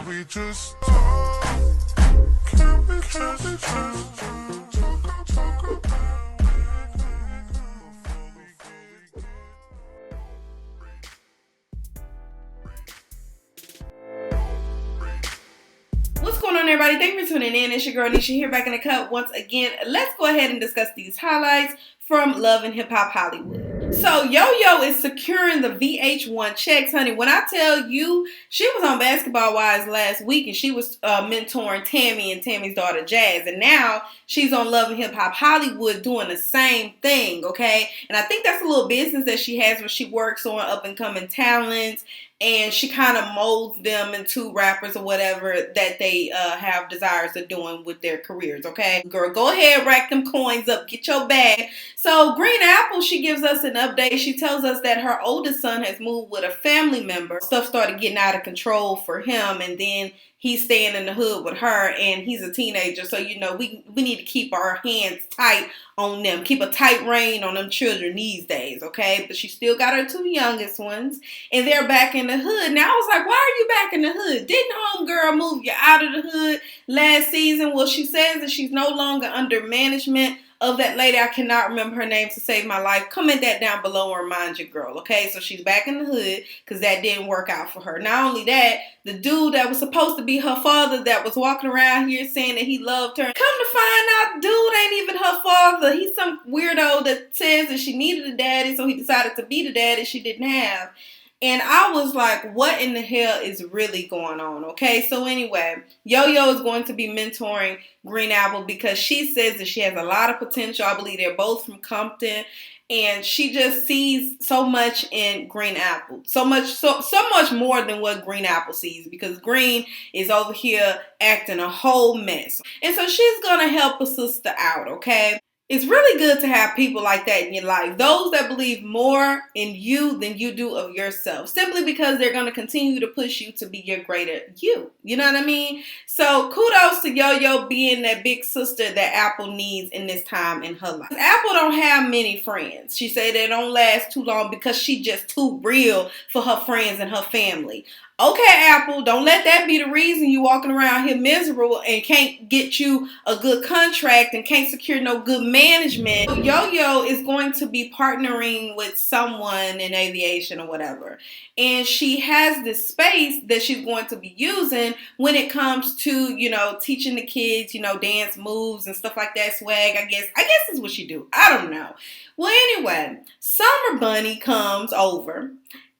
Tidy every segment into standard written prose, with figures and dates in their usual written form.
we just talk? Can we just talk about before we get What's going on, everybody? Thank you for tuning in. It's your girl Nesha here, back in the cut once again. Let's go ahead and discuss these highlights from Love and Hip Hop Hollywood. So Yo-Yo is securing the VH1 checks, honey. When I tell you, she was on Basketball Wives last week and she was mentoring Tammy and Tammy's daughter Jazz. And now she's on Love and Hip Hop Hollywood doing the same thing, okay? And I think that's a little business that she has where she works on up-and-coming talents and she kind of molds them into rappers or whatever that they have desires of doing with their careers, okay? Girl, go ahead, rack them coins up, get your bag. So Green Apple, she gives us an update. She tells us that her oldest son has moved with a family member. Stuff started getting out of control for him, and then he's staying in the hood with her, and he's a teenager. So, you know, we need to keep our hands tight on them. Keep a tight rein on them children these days, okay? But she still got her two youngest ones, and they're back in the hood. Now, I was like, why are you back in the hood? Didn't homegirl move you out of the hood last season? Well, she says that she's no longer under management of that lady. I cannot remember her name to save my life. Comment that down below and remind your girl, okay? So she's back in the hood because that didn't work out for her. Not only that, the dude that was supposed to be her father that was walking around here saying that he loved her, come to find out, dude ain't even her father. He's some weirdo that says that she needed a daddy, so he decided to be the daddy she didn't have. And I was like, what in the hell is really going on? Okay, so anyway, Yo-Yo is going to be mentoring Green Apple because she says that she has a lot of potential. I believe they're both from Compton. And she just sees so much in Green Apple. So much more than what Green Apple sees. Because Green is over here acting a whole mess. And so she's going to help a sister out, okay? It's really good to have people like that in your life. Those that believe more in you than you do of yourself. Simply because they're going to continue to push you to be your greater you. You know what I mean? So kudos to Yo-Yo being that big sister that Apple needs in this time in her life. Apple don't have many friends. She said they don't last too long because she just too real for her friends and her family. Okay, Apple, don't let that be the reason you walking around here miserable and can't get you a good contract and can't secure no good management. Yo-Yo is going to be partnering with someone in aviation or whatever. And she has this space that she's going to be using when it comes to, you know, teaching the kids, you know, dance moves and stuff like that, swag, I guess is what she do. I don't know. Well, anyway, Summer Bunny comes over.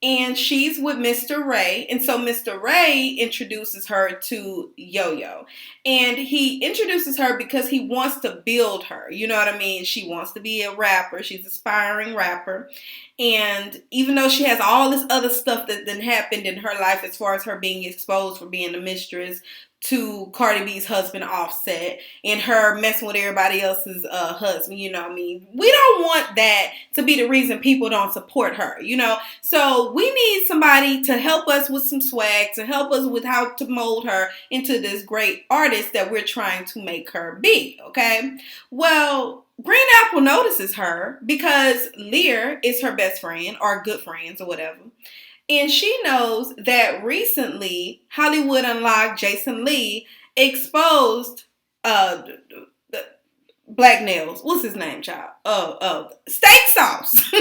And she's with Mr. Ray. And so Mr. Ray introduces her to Yo-Yo. And he introduces her because he wants to build her. You know what I mean? She wants to be a rapper. She's an aspiring rapper. And even though she has all this other stuff that then happened in her life as far as her being exposed for being a mistress to Cardi B's husband Offset and her messing with everybody else's husband, you know what I mean? We don't want that to be the reason people don't support her, you know? So we need somebody to help us with some swag, to help us with how to mold her into this great artist that we're trying to make her be, okay? Well, Green Apple notices her because Lear is her best friend or good friends or whatever. And she knows that recently Hollywood Unlocked Jason Lee exposed Black Nails. What's his name, child? Steak Sauce.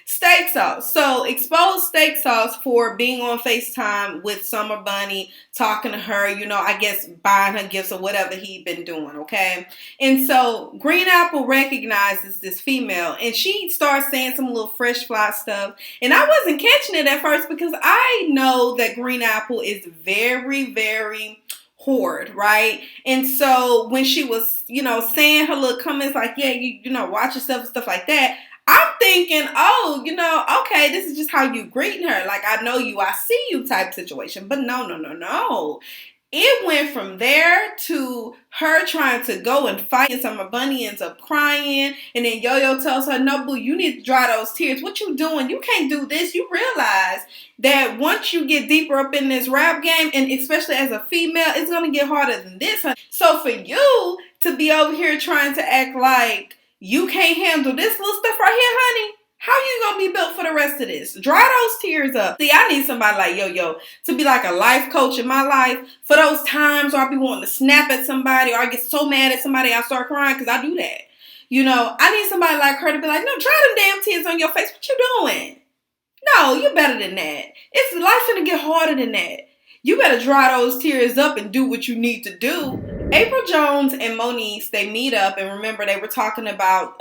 Steak Sauce. So exposed Steak Sauce for being on FaceTime with Summer Bunny, talking to her, you know, I guess buying her gifts or whatever he'd been doing, okay? And so Green Apple recognizes this female and she starts saying some little fresh fly stuff. And I wasn't catching it at first because I know that Green Apple is very, very hoard, right? And so when she was, you know, saying her little comments like, yeah, you know, watch yourself and stuff like that, I'm thinking, oh, you know, okay, this is just how you greeting her. Like, I know you, I see you type situation. But no. It went from there to her trying to go and fight, and Summer Bunny ends up crying, and then Yo-Yo tells her, no, boo, you need to dry those tears. What you doing? You can't do this. You realize that once you get deeper up in this rap game, and especially as a female, it's going to get harder than this. So for you to be over here trying to act like you can't handle this little stuff right here, honey, how you going to be built for the the rest of this. Dry those tears up. See, I need somebody like Yo-Yo to be like a life coach in my life for those times where I be wanting to snap at somebody or I get so mad at somebody I start crying because I do that. You know, I need somebody like her to be like, no, dry them damn tears on your face. What you doing? No, you're better than that. It's life gonna get harder than that. You better dry those tears up and do what you need to do. Apryl Jones and Moniece, they meet up, and remember they were talking about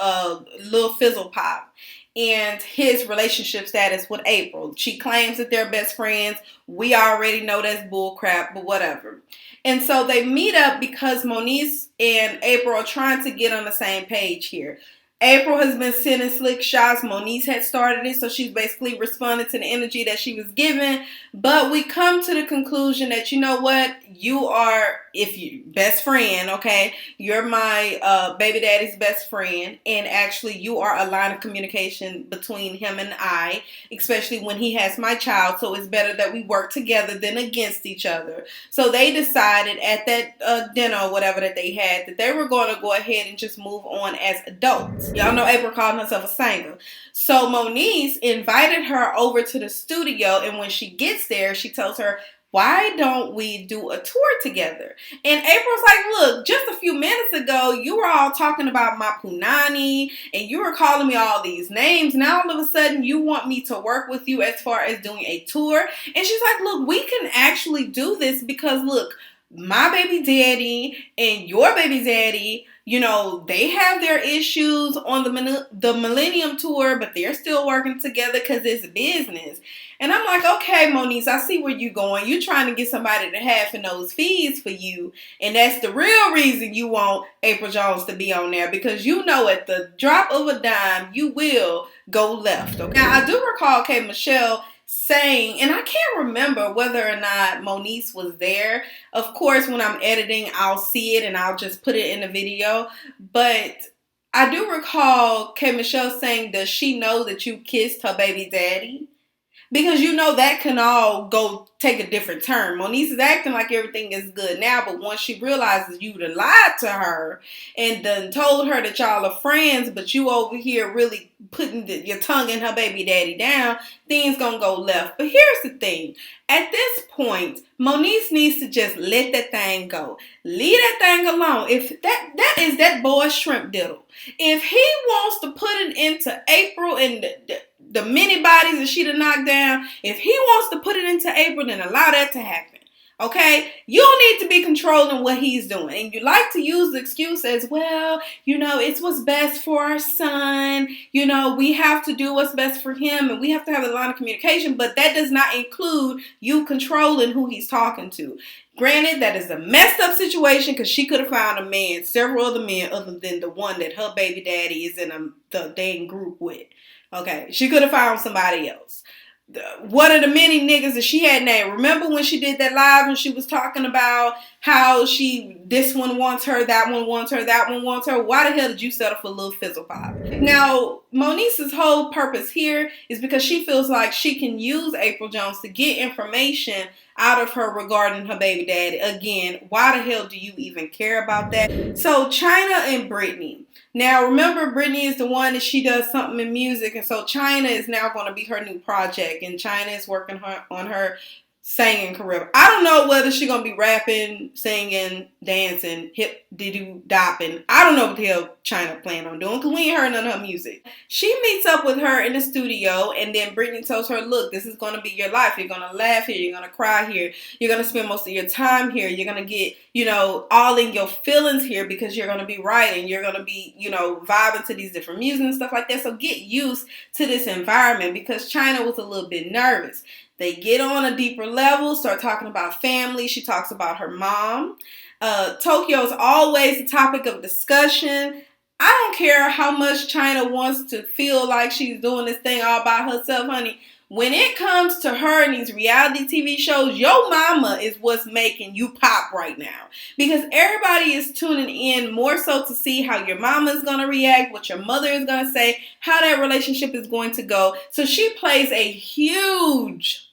Lil Fizzle Pop and his relationship status with Apryl. She claims that they're best friends. We already know that's bull crap, but whatever. And so they meet up because Moniece and Apryl are trying to get on the same page here. Apryl has been sending slick shots. Moniece had started it, so she's basically responded to the energy that she was given. But we come to the conclusion that, you know what? You are, if you, best friend, okay? You're my baby daddy's best friend. And actually, you are a line of communication between him and I, especially when he has my child. So it's better that we work together than against each other. So they decided at that dinner or whatever that they had that they were going to go ahead and just move on as adults. Y'all know Apryl called herself a singer. So Moniece invited her over to the studio, and when she gets there, she tells her, why don't we do a tour together? And April's like, look, just a few minutes ago, you were all talking about my punani, and you were calling me all these names. Now all of a sudden, you want me to work with you as far as doing a tour? And she's like, look, we can actually do this because, look, my baby daddy and your baby daddy, you know, they have their issues on the Millennium Tour, but they're still working together because it's business. And I'm like, okay, Moniece, I see where you're going. You're trying to get somebody to have in those fees for you. And that's the real reason you want Apryl Jones to be on there, because you know at the drop of a dime, you will go left. Okay? Now, I do recall k.michelle saying, and I can't remember whether or not Moniece was there. Of course, when I'm editing, I'll see it and I'll just put it in the video. But I do recall k.michelle saying, does she know that you kissed her baby daddy? Because you know that can all go take a different turn. Moniece is acting like everything is good now, but once she realizes you done lied to her and done told her that y'all are friends, but you over here really putting your tongue in her baby daddy down, things gonna go left. But here's the thing. At this point, Moniece needs to just let that thing go. Leave that thing alone. If that is that boy's shrimp diddle. If he wants to put it into Apryl and the many bodies that she done knocked down, if he wants to put it into Apryl, then allow that to happen. Okay? You don't need to be controlling what he's doing. And you like to use the excuse as, well, you know, it's what's best for our son. You know, we have to do what's best for him and we have to have a line of communication, but that does not include you controlling who he's talking to. Granted, that is a messed up situation because she could have found a man, several other men other than the one that her baby daddy is in the dang group with. Okay, she could have found somebody else. One of the many niggas that she had named. Remember when she did that live when she was talking about how this one wants her, that one wants her, that one wants her? Why the hell did you settle for Lil Fizzle Pop? Now, Moniece's whole purpose here is because she feels like she can use Apryl Jones to get information out of her regarding her baby daddy. Again, why the hell do you even care about that? So, China and Brittany. Now, remember, Brittany is the one that she does something in music, and so China is now going to be her new project, and China is working on her singing career. I don't know whether she's going to be rapping, singing, dancing, hip-de-doo-dopping. I don't know what the hell China plan on doing because we ain't heard none of her music. She meets up with her in the studio, and then Brittany tells her, look, this is going to be your life. You're going to laugh here. You're going to cry here. You're going to spend most of your time here. You're going to get, you know, all in your feelings here because you're going to be writing. You're going to be, you know, vibing to these different music and stuff like that. So get used to this environment because China was a little bit nervous. They get on a deeper level, start talking about family. She talks about her mom. Tokyo's always the topic of discussion. I don't care how much China wants to feel like she's doing this thing all by herself, honey. When it comes to her and these reality TV shows, your mama is what's making you pop right now. Because everybody is tuning in more so to see how your mama is going to react, what your mother is going to say, how that relationship is going to go. So she plays a huge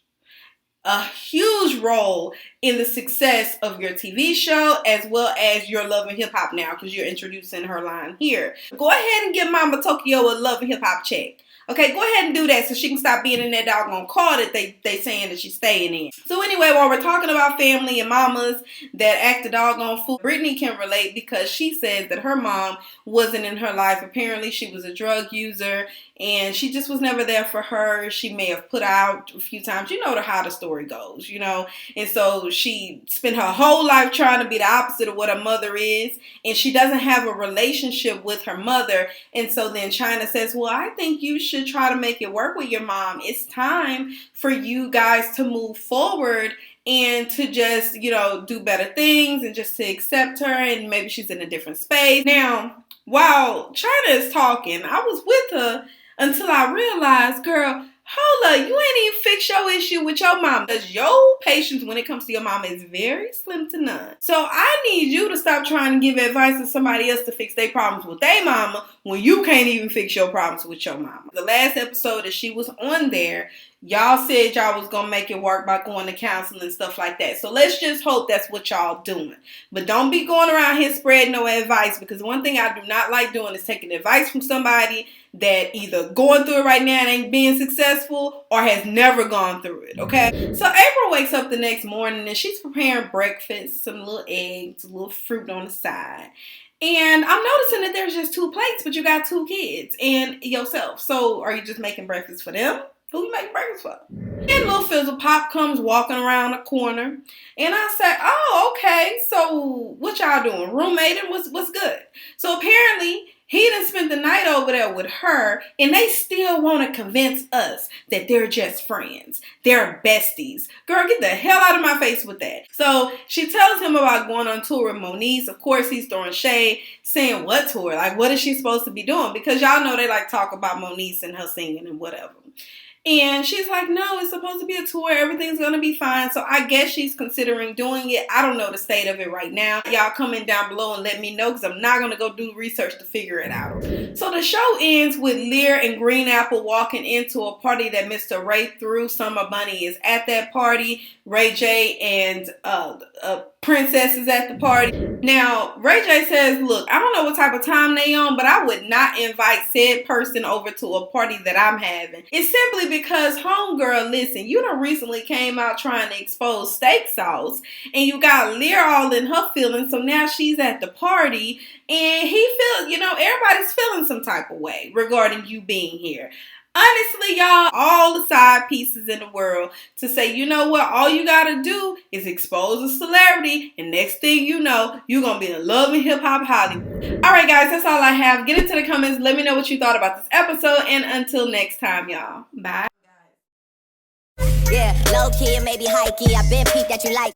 role in the success of your TV show as well as your Love and Hip Hop now because you're introducing her line here. Go ahead and give Mama Tokyo a Love and Hip Hop check. Okay, go ahead and do that so she can stop being in that doggone car that they saying that she's staying in. So anyway, while we're talking about family and mamas that act a doggone fool, Brittany can relate because she said that her mom wasn't in her life. Apparently, she was a drug user and she just was never there for her. She may have put out a few times. You know how the story goes, you know. And so she spent her whole life trying to be the opposite of what her mother is. And she doesn't have a relationship with her mother. And so then China says, well, I think you should try to make it work with your mom. It's time for you guys to move forward and to just, you know, do better things and just to accept her, and maybe she's in a different space. Now, while China is talking, I was with her until I realized, girl, hold up, you ain't even fix your issue with your mama. Because your patience when it comes to your mama is very slim to none. So I need you to stop trying to give advice to somebody else to fix their problems with their mama when you can't even fix your problems with your mama. The last episode that she was on there, y'all said y'all was gonna make it work by going to counseling and stuff like that. So let's just hope that's what y'all doing. But don't be going around here spreading no advice, because one thing I do not like doing is taking advice from somebody that either going through it right now and ain't being successful or has never gone through it, okay? So Apryl wakes up the next morning and she's preparing breakfast, some little eggs, a little fruit on the side. And I'm noticing that there's just 2 plates, but you got 2 kids and yourself. So are you just making breakfast for them? Who you making breakfast for? And little Fizz Pop comes walking around the corner. And I said, oh, okay. So what y'all doing? Roommating? What's good? So apparently he done spent the night over there with her, and they still want to convince us that they're just friends. They're besties. Girl, get the hell out of my face with that. So she tells him about going on tour with Moniece. Of course, he's throwing shade, saying what tour? Like, what is she supposed to be doing? Because y'all know they like talk about Moniece and her singing and whatever. And she's like, no, it's supposed to be a tour. Everything's going to be fine. So I guess she's considering doing it. I don't know the state of it right now. Y'all comment down below and let me know, because I'm not going to go do research to figure it out. So the show ends with Lear and Green Apple walking into a party that Mr. Ray threw. Summer Bunny is at that party. Ray J and Princess is at the party. Now, Ray J says, look, I don't know what type of time they on, but I would not invite said person over to a party that I'm having. It's simply because, homegirl, listen, you done recently came out trying to expose steak sauce, and you got Lear all in her feelings, so now she's at the party, and he feels, you know, everybody's feeling some type of way regarding you being here. Honestly, y'all, all the side pieces in the world to say, you know what, all you gotta do is expose a celebrity, and next thing you know, you're gonna be in love in hip-hop Hollywood. Alright guys, that's all I have. Get into the comments, let me know what you thought about this episode, and until next time, y'all. Bye. Yeah, low key, maybe high key. I been peeped that you like.